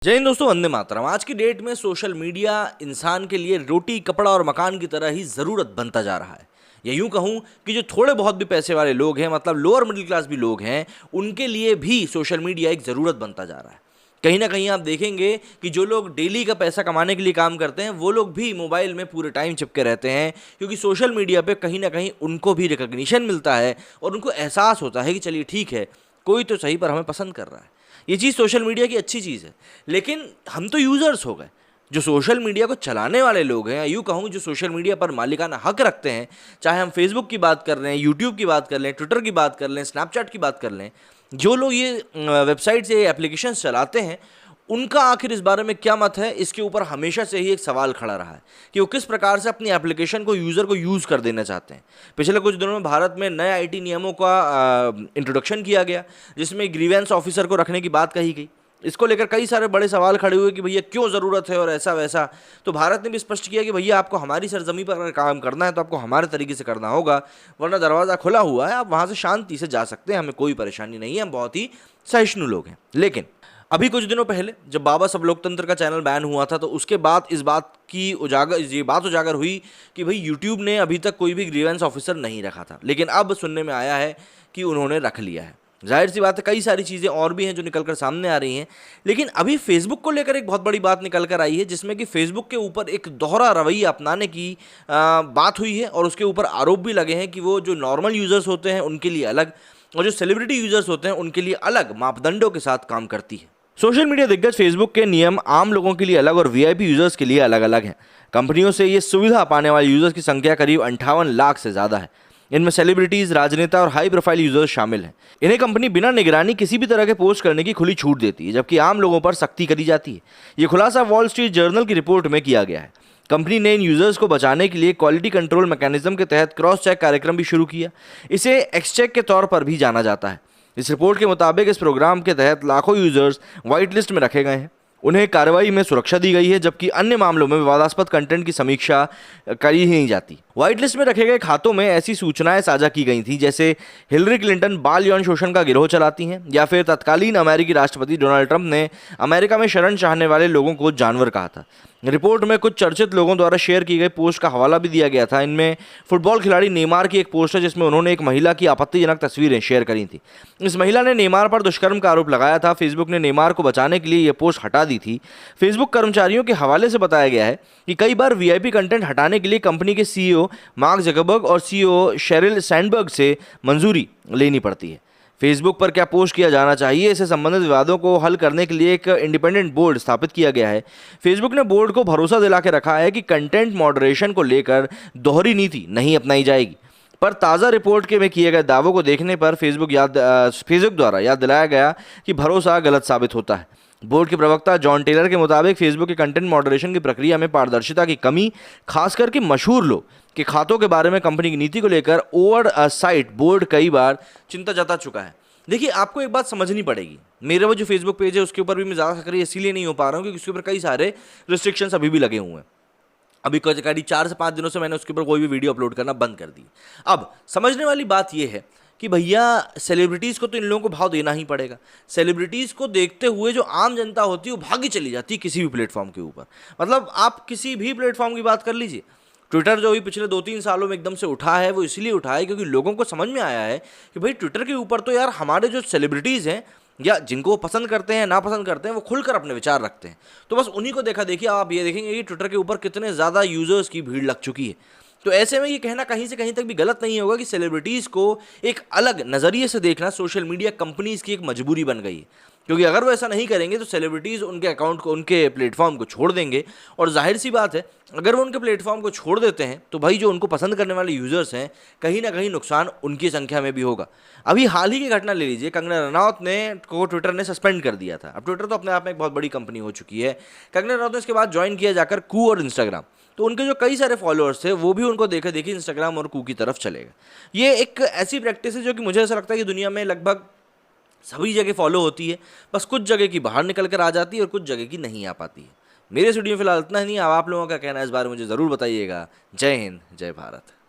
जय हिंद दोस्तों, वंदे मातरम। आज की डेट में सोशल मीडिया इंसान के लिए रोटी कपड़ा और मकान की तरह ही ज़रूरत बनता जा रहा है। या यूं कहूं कि जो थोड़े बहुत भी पैसे वाले लोग हैं, मतलब लोअर मिडिल क्लास भी लोग हैं, उनके लिए भी सोशल मीडिया एक ज़रूरत बनता जा रहा है। कहीं ना कहीं आप देखेंगे कि जो लोग डेली का पैसा कमाने के लिए काम करते हैं, वो लोग भी मोबाइल में पूरे टाइम चिपके रहते हैं, क्योंकि सोशल मीडिया पे कहीं ना कहीं उनको भी रिकग्निशन मिलता है और उनको एहसास होता है कि चलिए ठीक है, कोई तो सही पर हमें पसंद कर रहा है। ये चीज़ सोशल मीडिया की अच्छी चीज़ है। लेकिन हम तो यूज़र्स हो गए। जो सोशल मीडिया को चलाने वाले लोग हैं, या यूँ कहूँ जो सोशल मीडिया पर मालिकाना हक रखते हैं, चाहे हम फेसबुक की बात कर रहे हैं, यूट्यूब की बात कर लें, ट्विटर की बात कर लें, स्नैपचैट की बात कर लें, जो लोग ये वेबसाइट्स या एप्लीकेशंस चलाते हैं, उनका आखिर इस बारे में क्या मत है, इसके ऊपर हमेशा से ही एक सवाल खड़ा रहा है कि वो किस प्रकार से अपनी एप्लीकेशन को यूज़र को यूज़ कर देना चाहते हैं। पिछले कुछ दिनों में भारत में नए आईटी नियमों का इंट्रोडक्शन किया गया, जिसमें ग्रीवेंस ऑफिसर को रखने की बात कही गई। इसको लेकर कई सारे बड़े सवाल खड़े हुए कि भैया क्यों ज़रूरत है और ऐसा वैसा। तो भारत ने भी स्पष्ट किया कि भैया आपको हमारी सरजमी पर अगर काम करना है तो आपको हमारे तरीके से करना होगा, वरना दरवाज़ा खुला हुआ है, आप वहाँ से शांति से जा सकते हैं, हमें कोई परेशानी नहीं है, हम बहुत ही सहिष्णु लोग हैं। लेकिन अभी कुछ दिनों पहले जब बाबा सब लोकतंत्र का चैनल बैन हुआ था, तो उसके बाद ये बात उजागर हुई कि भाई यूट्यूब ने अभी तक कोई भी ग्रीवेंस ऑफिसर नहीं रखा था, लेकिन अब सुनने में आया है कि उन्होंने रख लिया है। जाहिर सी बात है, कई सारी चीज़ें और भी हैं जो निकल कर सामने आ रही हैं। लेकिन अभी फेसबुक को लेकर एक बहुत बड़ी बात निकल कर आई है, जिसमें कि फेसबुक के ऊपर एक दोहरा रवैया अपनाने की बात हुई है, और उसके ऊपर आरोप भी लगे हैं कि वो जो नॉर्मल यूज़र्स होते हैं उनके लिए अलग, और जो सेलिब्रिटी यूज़र्स होते हैं उनके लिए अलग मापदंडों के साथ काम करती है। सोशल मीडिया दिग्गज फेसबुक के नियम आम लोगों के लिए अलग और वीआईपी यूजर्स के लिए अलग अलग हैं। कंपनियों से ये सुविधा पाने वाले यूजर्स की संख्या करीब 58 लाख से ज़्यादा है। इनमें सेलिब्रिटीज, राजनेता और हाई प्रोफाइल यूजर्स शामिल हैं। इन्हें कंपनी बिना निगरानी किसी भी तरह के पोस्ट करने की खुली छूट देती है, जबकि आम लोगों पर सख्ती करी जाती है। ये खुलासा वॉल स्ट्रीट जर्नल की रिपोर्ट में किया गया है। कंपनी ने इन यूजर्स को बचाने के लिए क्वालिटी कंट्रोल मैकेनिज्म के तहत क्रॉस चेक कार्यक्रम भी शुरू किया। इसे एक्सचेक के तौर पर भी जाना जाता है। इस रिपोर्ट के मुताबिक इस प्रोग्राम के तहत लाखों यूजर्स व्हाइट लिस्ट में रखे गए हैं। उन्हें कार्रवाई में सुरक्षा दी गई है, जबकि अन्य मामलों में विवादास्पद कंटेंट की समीक्षा करी ही नहीं जाती। व्हाइट लिस्ट में रखे गए खातों में ऐसी सूचनाएं साझा की गई थी जैसे हिलरी क्लिंटन बाल यौन शोषण का गिरोह चलाती हैं, या फिर तत्कालीन अमेरिकी राष्ट्रपति डोनाल्ड ट्रंप ने अमेरिका में शरण चाहने वाले लोगों को जानवर कहा था। रिपोर्ट में कुछ चर्चित लोगों द्वारा शेयर की गई पोस्ट का हवाला भी दिया गया था। इनमें फुटबॉल खिलाड़ी नेमार की एक पोस्ट है, जिसमें उन्होंने एक महिला की आपत्तिजनक तस्वीरें शेयर करी थी। इस महिला ने नेमार पर दुष्कर्म का आरोप लगाया था। फेसबुक ने नेमार को बचाने के लिए यह पोस्ट हटा दी थी। फेसबुक कर्मचारियों के हवाले से बताया गया है कि कई बार वीआईपी कंटेंट हटाने के लिए कंपनी के सीईओ मार्क जकरबर्ग और सीईओ शेरिल सैंडबर्ग से मंजूरी लेनी पड़ती है। फेसबुक पर क्या पोस्ट किया जाना चाहिए, इससे संबंधित विवादों को हल करने के लिए एक इंडिपेंडेंट बोर्ड स्थापित किया गया है। फेसबुक ने बोर्ड को भरोसा दिला के रखा है कि कंटेंट मॉडरेशन को लेकर दोहरी नीति नहीं अपनाई जाएगी। पर ताज़ा रिपोर्ट के में किए गए दावों को देखने पर फेसबुक द्वारा याद दिलाया गया कि भरोसा गलत साबित होता है। बोर्ड के प्रवक्ता जॉन टेलर के मुताबिक फेसबुक के कंटेंट मॉडरेशन की प्रक्रिया में पारदर्शिता की कमी, खासकर कि मशहूर लोग के खातों के बारे में कंपनी की नीति को लेकर ओवर साइट बोर्ड कई बार चिंता जता चुका है। देखिए, आपको एक बात समझनी पड़ेगी। मेरा वो जो फेसबुक पेज है उसके ऊपर भी मैं ज़्यादा सक्रिय इसीलिए नहीं हो पा रहा हूँ क्योंकि उसके ऊपर कई सारे रिस्ट्रिक्शंस अभी भी लगे हुए हैं। अभी करीब 4 से 5 दिनों से मैंने उसके ऊपर कोई भी वीडियो अपलोड करना बंद कर दी। अब समझने वाली बात यह है कि भैया सेलिब्रिटीज़ को तो इन लोगों को भाव देना ही पड़ेगा। सेलिब्रिटीज़ को देखते हुए जो आम जनता होती है वो भागी चली जाती है किसी भी प्लेटफॉर्म के ऊपर। मतलब आप किसी भी प्लेटफॉर्म की बात कर लीजिए। ट्विटर जो भी पिछले 2-3 सालों में एकदम से उठा है, वो इसलिए उठा है क्योंकि लोगों को समझ में आया है कि भाई ट्विटर के ऊपर तो यार हमारे जो सेलिब्रिटीज़ हैं, या जिनको वो पसंद करते हैं नापसंद करते हैं, वो खुलकर अपने विचार रखते हैं। तो बस उन्हीं को देखा देखिए आप ये देखेंगे कि ट्विटर के ऊपर कितने ज़्यादा यूज़र्स की भीड़ लग चुकी है। तो ऐसे में ये कहना कहीं से कहीं तक भी गलत नहीं होगा कि सेलिब्रिटीज़ को एक अलग नज़रिए से देखना सोशल मीडिया कंपनीज़ की एक मजबूरी बन गई है, क्योंकि अगर वो ऐसा नहीं करेंगे तो सेलिब्रिटीज़ उनके अकाउंट को, उनके प्लेटफॉर्म को छोड़ देंगे। और जाहिर सी बात है, अगर वो उनके प्लेटफॉर्म को छोड़ देते हैं तो भाई जो उनको पसंद करने वाले यूज़र्स हैं, कहीं ना कहीं नुकसान उनकी संख्या में भी होगा। अभी हाल ही की घटना ले लीजिए, कंगना रनौत को ट्विटर ने सस्पेंड कर दिया था। अब ट्विटर तो अपने आप में एक बहुत बड़ी कंपनी हो चुकी है। कंगना रनौत ने इसके बाद ज्वाइन किया जाकर कू और इंस्टाग्राम। तो उनके जो कई सारे फॉलोअर्स थे वो भी उनको देखा देखी इंस्टाग्राम और कू की तरफ चलेगा। ये एक ऐसी प्रैक्टिस है जो कि मुझे ऐसा लगता है कि दुनिया में लगभग सभी जगह फॉलो होती है, बस कुछ जगह की बाहर निकल कर आ जाती है और कुछ जगह की नहीं आ पाती है। मेरे स्टूडियो में फिलहाल इतना ही। अब आप लोगों का कहना है इस बारे में मुझे ज़रूर बताइएगा। जय हिंद, जय भारत।